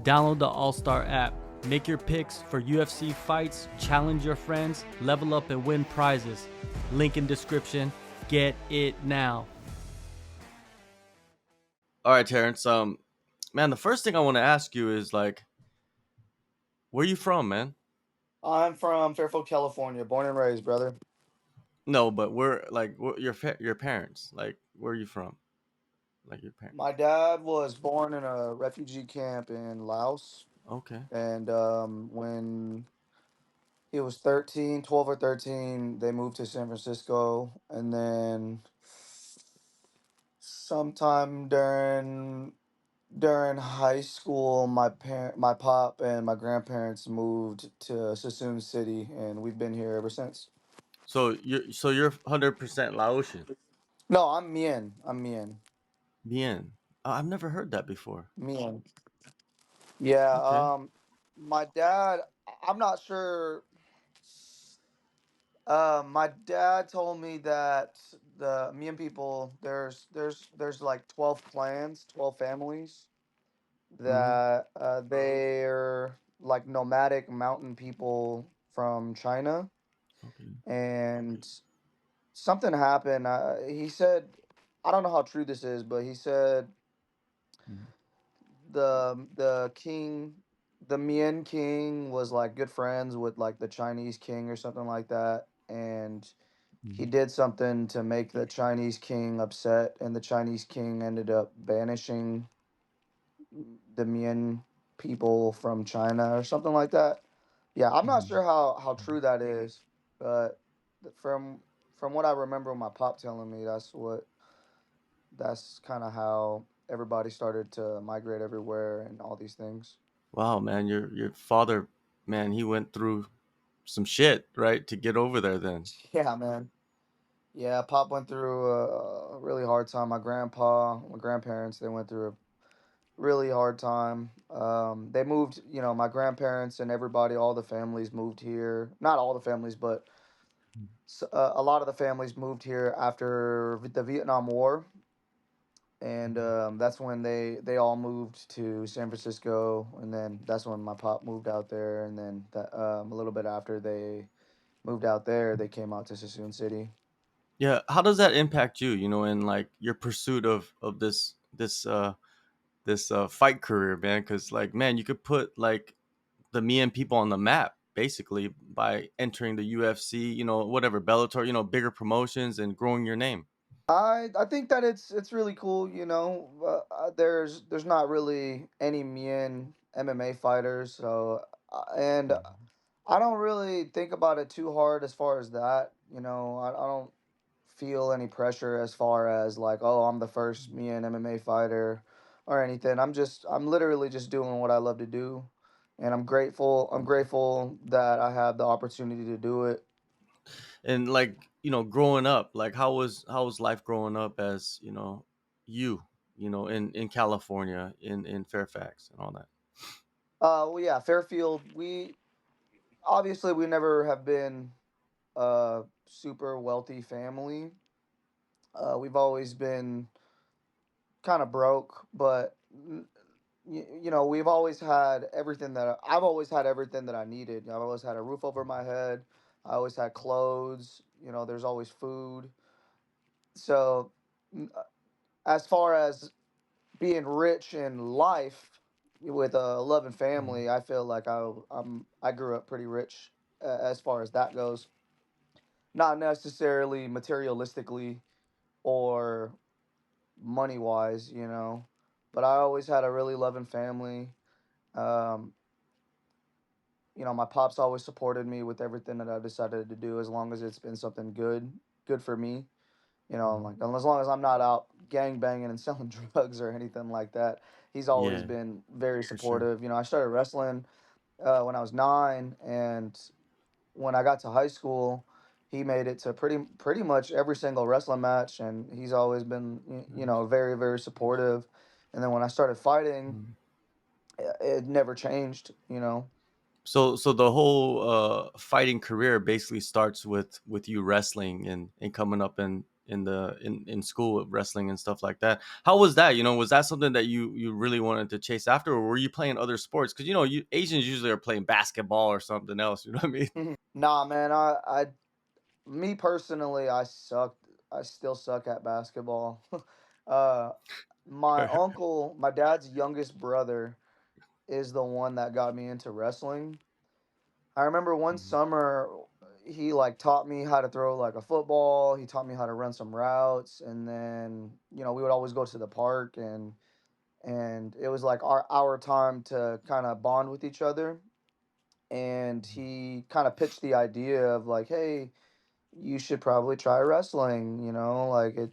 Download the AllStar app. Make your picks for UFC fights, challenge your friends, level up and win prizes. Link in description. Get it now. All right, Terrance. Man, the first thing I want to ask you is like, where you from, man? I'm from Fairfield, California, born and raised, brother. No, but your parents? Like, where are you from? Like your parents? My dad was born in a refugee camp in Laos, Okay. and when he was 13, 12 or 13, they moved to San Francisco, and then sometime during high school, my pop and my grandparents moved to Sassoon City, and we've been here ever since. So you're 100% Laotian. No, I'm Mien. I'm Mien. Bien. I've never heard that before. Mien. Yeah, Okay. my dad, I'm not sure. My dad told me that the Mien people, there's like 12 clans, 12 families Mm-hmm. that they're like nomadic mountain people from China, Okay. and something happened. He said, I don't know how true this is, but he said Mm-hmm. the king, the Mien king, was like good friends with like the Chinese king or something like that, and he did something to make the Chinese king upset, and the Chinese king ended up banishing the Mien people from China or something like that. Yeah, I'm not Mm-hmm. sure how true that is, but from what I remember my pop telling me, that's kind of how everybody started to migrate everywhere and all these things. Wow, man, your father, man, he went through some shit, right, to get over there. Then. Yeah, man. Yeah, Pop went through a really hard time. My grandparents, they went through a really hard time. They moved, my grandparents and everybody, all the families moved here. Not all the families, but a lot of the families moved here after the Vietnam War, and that's when they all moved to San Francisco, and then that's when my pop moved out there, and then a little bit after they moved out there, they came out to Sassoon City. Yeah, how does that impact you? In like your pursuit of this fight career, man? Because like, man, you could put like the Mien people on the map basically by entering the UFC, whatever Bellator, bigger promotions and growing your name. I think that it's really cool. There's not really any Mien MMA fighters, so and I don't really think about it too hard as far as that. I don't feel any pressure as far as like, oh, I'm the first Mien MMA fighter or anything. I'm literally just doing what I love to do, and I'm grateful. I'm grateful that I have the opportunity to do it. And like, growing up, like how was life growing up as you in California, in Fairfax and all that. Well, yeah, Fairfield. We never have been a super wealthy family. We've always been kind of broke, but we've always had everything that I've always had everything that I needed. I've always had a roof over my head. I always had clothes. There's always food. So, as far as being rich in life with a loving family, I feel like I grew up pretty rich as far as that goes. Not necessarily materialistically or money wise, but I always had a really loving family. Um, my pops always supported me with everything that I decided to do, as long as it's been something good for me. Like, and as long as I'm not out gang banging and selling drugs or anything like that. He's always Yeah, been very for sure. supportive. I started wrestling when I was 9, and when I got to high school, he made it to pretty much every single wrestling match, and he's always been very very supportive. And then when I started fighting, Mhm. it never changed. So the whole fighting career basically starts with you wrestling and coming up in school with wrestling and stuff like that. How was that? Was that something that you really wanted to chase after, or were you playing other sports? Because you Asians usually are playing basketball or something else. You know what I mean? Nah, man, me personally, I sucked. I still suck at basketball. uh, my uncle, my dad's youngest brother, is the one that got me into wrestling. I remember one Mhm, summer he like taught me how to throw like a football. He taught me how to run some routes, and then we would always go to the park, and it was like our time to kind of bond with each other. And he kind of pitched the idea of like, hey, you should probably try wrestling. Like it.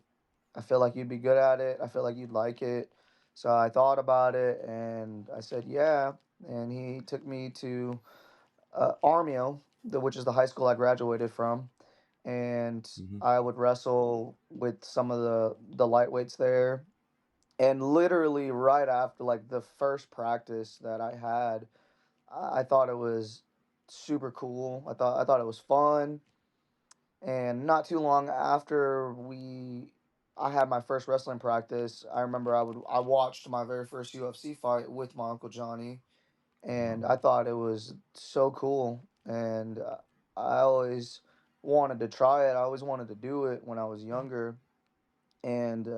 I feel like you'd be good at it. I feel like you'd like it. So I thought about it, and I said, yeah. And he took me to Armio, which is the high school I graduated from, and mhm, I would wrestle with some of the lightweights there. And literally right after like the first practice that I had, I thought it was super cool. I thought it was fun. And not too long after I had my first wrestling practice, I remember I watched my very first UFC fight with my uncle Johnny, and I thought it was so cool. And I always wanted to try it. I always wanted to do it when I was younger. And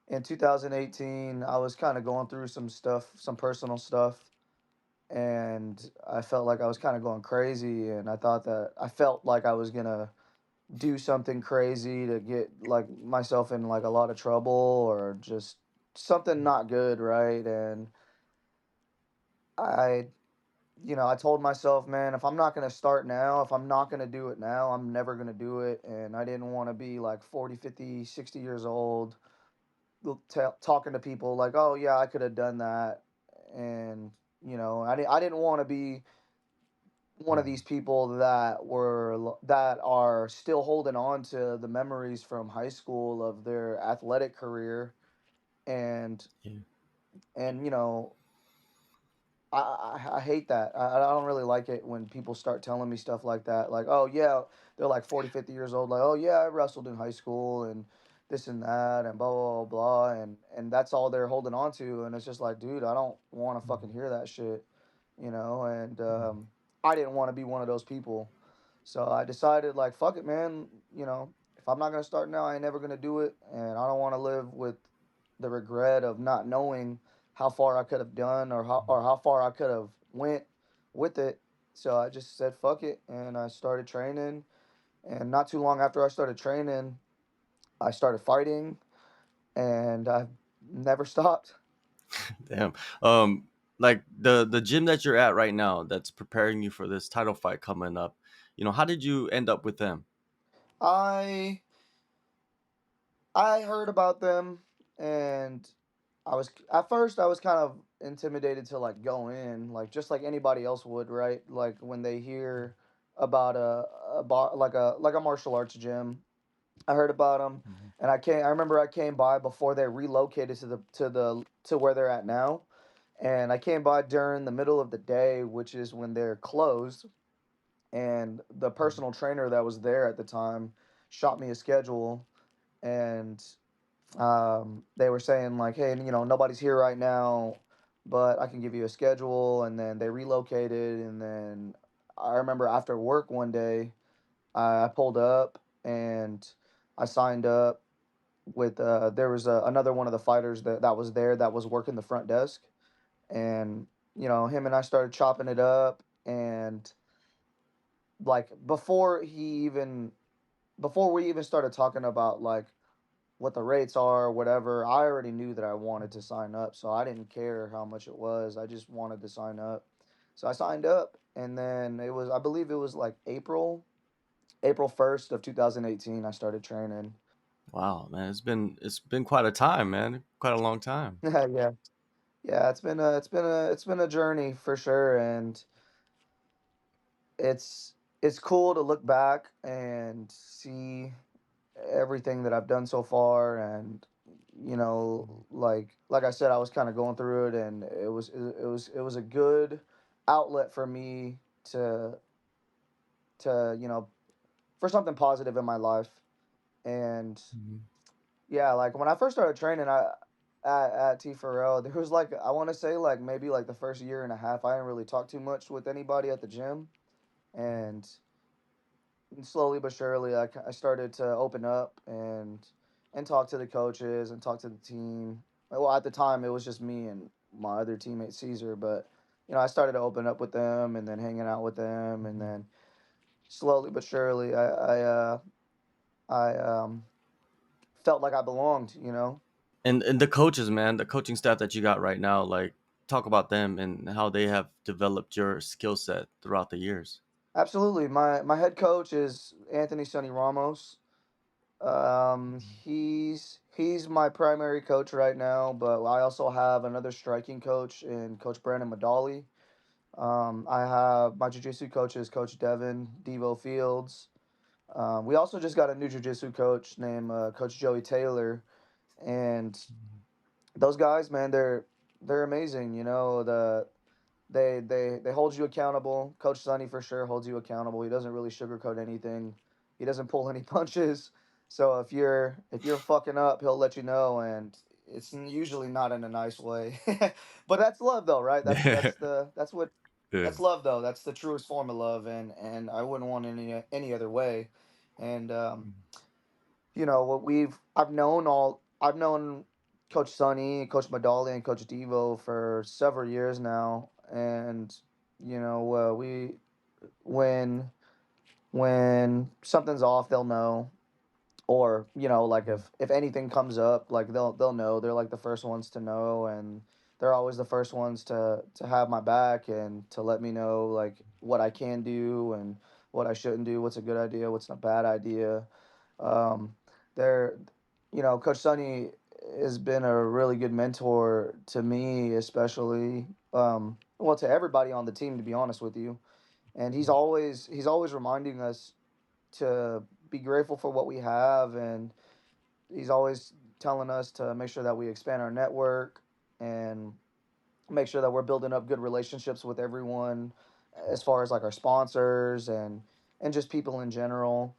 in 2018, I was kind of going through some stuff, some personal stuff, and I felt like I was kind of going crazy. And I felt like I was gonna do something crazy to get like myself in like a lot of trouble or just something not good, right? And I I told myself, man, if I'm not going to start now, if I'm not going to do it now, I'm never going to do it. And I didn't want to be like 40, 50, 60 years old talking to people like, oh, yeah, I could have done that. And, I didn't want to be one of these people that are still holding on to the memories from high school of their athletic career. And, yeah. and, I hate that. I don't really like it when people start telling me stuff like that. Like, oh, yeah, they're like 40, 50 years old. Like, oh, yeah, I wrestled in high school and this and that and blah, blah, blah, blah. And that's all they're holding on to. And it's just like, dude, I don't want to fucking hear that shit, And I didn't want to be one of those people. So I decided, like, fuck it, man. If I'm not going to start now, I ain't never going to do it. And I don't want to live with the regret of not knowing how far I could have done or how far I could have went with it. So I just said fuck it and I started training. And not too long after I started training, I started fighting and I've never stopped. Damn. Like the gym that you're at right now, that's preparing you for this title fight coming up. How did you end up with them? I I heard about them, and at first I was kind of intimidated to like go in, like just like anybody else would, right? Like when they hear about like a martial arts gym. I heard about them, Mhm, and I remember I came by before they relocated to where they're at now, and I came by during the middle of the day, which is when they're closed. And the personal trainer that was there at the time shot me a schedule, and they were saying like, hey, nobody's here right now, but I can give you a schedule. And then they relocated, and then I remember after work one day, I pulled up and I signed up with there was another one of the fighters that was there that was working the front desk, and him and I started chopping it up. And like before we even started talking about like what the rates are, whatever, I already knew that I wanted to sign up. So I didn't care how much it was. I just wanted to sign up. So I signed up, and then I believe it was like April 1st of 2018 I started training. wow, man, it's been quite a time, man. Quite a long time. Yeah. Yeah, it's been a journey for sure, and it's it's cool to look back and see everything that I've done so far. And like I said, I was kind of going through it, and it was a good outlet for me to for something positive in my life. And Mhm. yeah, like when I first started training, at T Farrell, there was like, I want to say like maybe like the first year and a half, I didn't really talk too much with anybody at the gym, and slowly but surely, I started to open up and talk to the coaches and talk to the team. Well, at the time, it was just me and my other teammate Caesar, but I started to open up with them and then hanging out with them, and Mhm. then slowly but surely, I felt like I belonged. And the coaches, man, the coaching staff that you got right now, like talk about them and how they have developed your skill set throughout the years. Absolutely. My head coach is Anthony Sonny Ramos. He's my primary coach right now, but I also have another striking coach in Coach Brandon Madali. I have my jiu-jitsu coach is Coach Devin Devo Fields. We also just got a new jiu-jitsu coach named Coach Joey Taylor, and those guys, man, they're amazing. They hold you accountable. Coach Sonny for sure holds you accountable. He doesn't really sugarcoat anything. He doesn't pull any punches. So if you're fucking up, he'll let you know, and it's usually not in a nice way. But that's love, though, right? That's Yeah. that's the that's what Yeah. that's love, though. That's the truest form of love, and I wouldn't want any other way. And what I've known Coach Sonny, Coach Madali, and Coach Devo for several years now, and we when when something's off, they'll know, or like if anything comes up, like they'll know. They're like the first ones to know, and they're always the first ones to have my back and to let me know like what I can do and what I shouldn't do, what's a good idea, what's a bad idea. um they're Coach Sonny has been a really good mentor to me, especially, well, to everybody on the team, to be honest with you. And he's always reminding us to be grateful for what we have, and he's always telling us to make sure that we expand our network and make sure that we're building up good relationships with everyone, as far as like our sponsors and just people in general.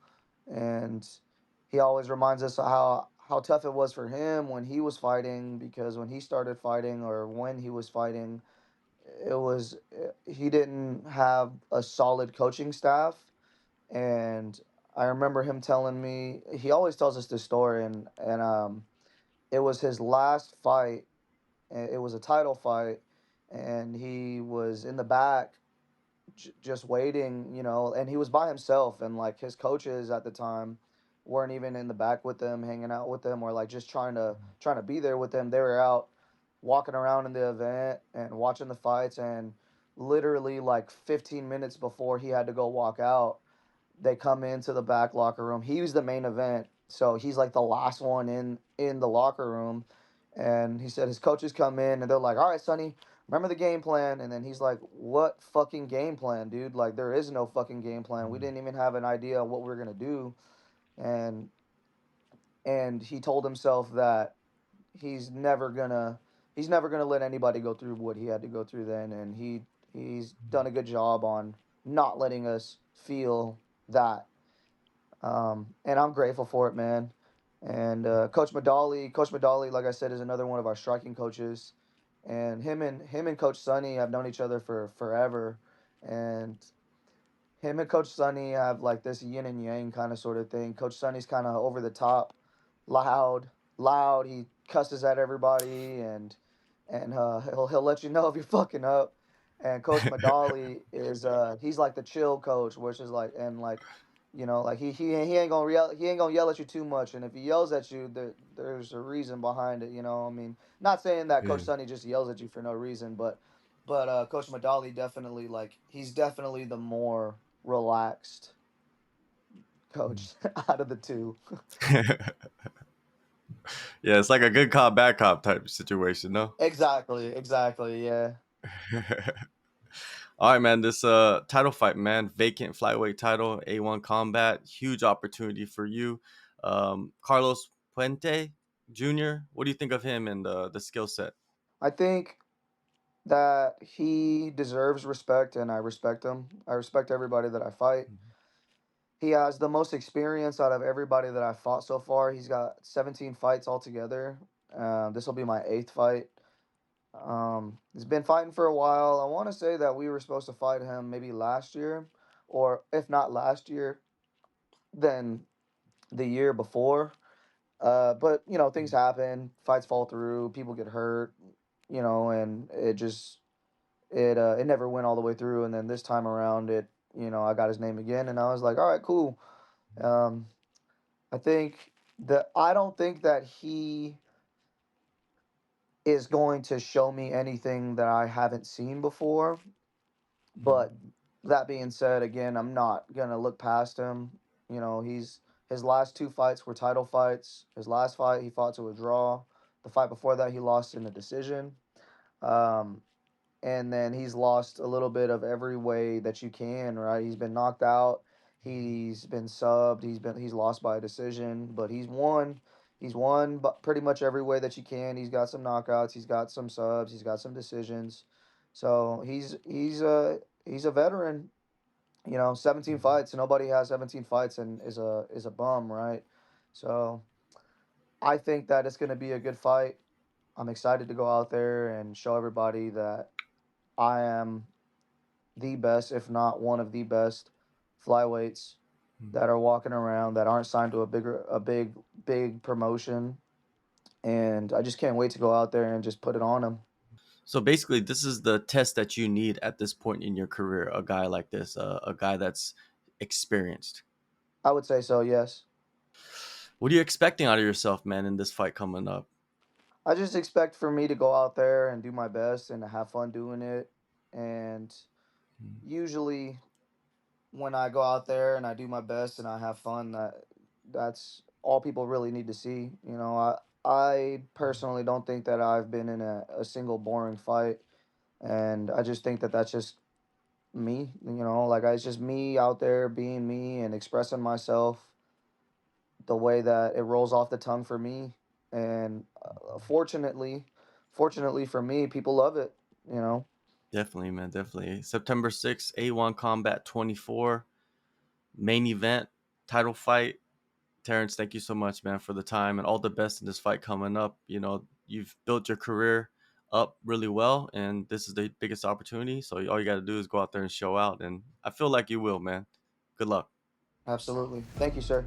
And he always reminds us how tough it was for him when he was fighting, because when he started fighting, or when he was fighting, he didn't have a solid coaching staff. And I remember him telling me, he always tells us this story, and it was his last fight. It was a title fight, and he was in the back, just waiting, and he was by himself, and like his coaches at the time weren't even in the back with them, hanging out with them, or like just trying to be there with them. They were out walking around in the event and watching the fights, and literally like 15 minutes before he had to go walk out, they come into the back locker room. He was the main event, so he's like the last one in the locker room. And he said his coaches come in and they're like, "All right, Sonny, remember the game plan." And then he's like, "What fucking game plan, dude? Like there is no fucking game plan. We didn't even have an idea of what we were gonna do." And he told himself that he's never gonna he's never gonna let anybody go through what he had to go through then, and he's done a good job on not letting us feel that. And I'm grateful for it, man. And Coach Madali, like I said, is another one of our striking coaches. And him and Coach Sonny have known each other for forever. And him and Coach Sonny have like this yin and yang kind of sort of thing. Coach Sonny's kind of over the top, loud, loud. He cusses at everybody, and he'll let you know if you're fucking up. And Coach Madali is he's like the chill coach, which is like, and like, like he ain't gonna yell at you too much. And if he yells at you, there's a reason behind it. I mean, not saying that Coach Yeah. Sonny just yells at you for no reason, but Coach Madali definitely, like, he's definitely the more relaxed coach out of the two. Yeah, it's like a good cop, bad cop type situation, no? Exactly, yeah. All right, man. This title fight, man, vacant flyweight title, A1 combat, huge opportunity for you. Carlos Puente Jr. What do you think of him and the skill set? I think that he deserves respect, and I respect him. I respect everybody that I fight. he has the most experience out of everybody that I've fought so far. He's got 17 fights altogether. This will be my eighth fight. He's been fighting for a while. I want to say that we were supposed to fight him maybe last year, or if not last year, then the year before. But you know, things happen, fights fall through, people get hurt, you know, and it never went all the way through. And then this time around, I got his name again, and I was like, all right, cool. Um, I think that I don't think that he is going to show me anything that I haven't seen before. But that being said, again, I'm not gonna look past him. You know, his last two fights were title fights. His last fight, he fought to a draw. The fight before that, he lost in a decision. Um, and then he's lost a little bit of every way that you can, right? He's been knocked out, he's been subbed, he's lost by a decision, but he's won but pretty much every way that you can. He's got some knockouts, he's got some subs, he's got some decisions. So he's a veteran. 17 fights. Nobody has 17 fights and is a bum, right? So I think that it's going to be a good fight. I'm excited to go out there and show everybody that I am the best, if not one of the best flyweights that are walking around that aren't signed to a big promotion. And I just can't wait to go out there and just put it on them. So basically, this is the test that you need at this point in your career. A guy like this, a guy that's experienced. I would say so, yes. What are you expecting out of yourself, man, in this fight coming up? I just expect for me to go out there and do my best and to have fun doing it. And usually when I go out there and I do my best and I have fun, that's all people really need to see. I personally don't think that I've been in a single boring fight, and I just think that that's just me. Like it's just me out there being me and expressing myself the way that it rolls off the tongue for me. And fortunately for me, people love it. You know. Definitely, man. Definitely. September 6th, A1 Combat 24, main event, title fight. Terrance, thank you so much, man, for the time and all the best in this fight coming up. You've built your career up really well, and this is the biggest opportunity. So all you got to do is go out there and show out. And I feel like you will, man. Good luck. Absolutely. Thank you, sir.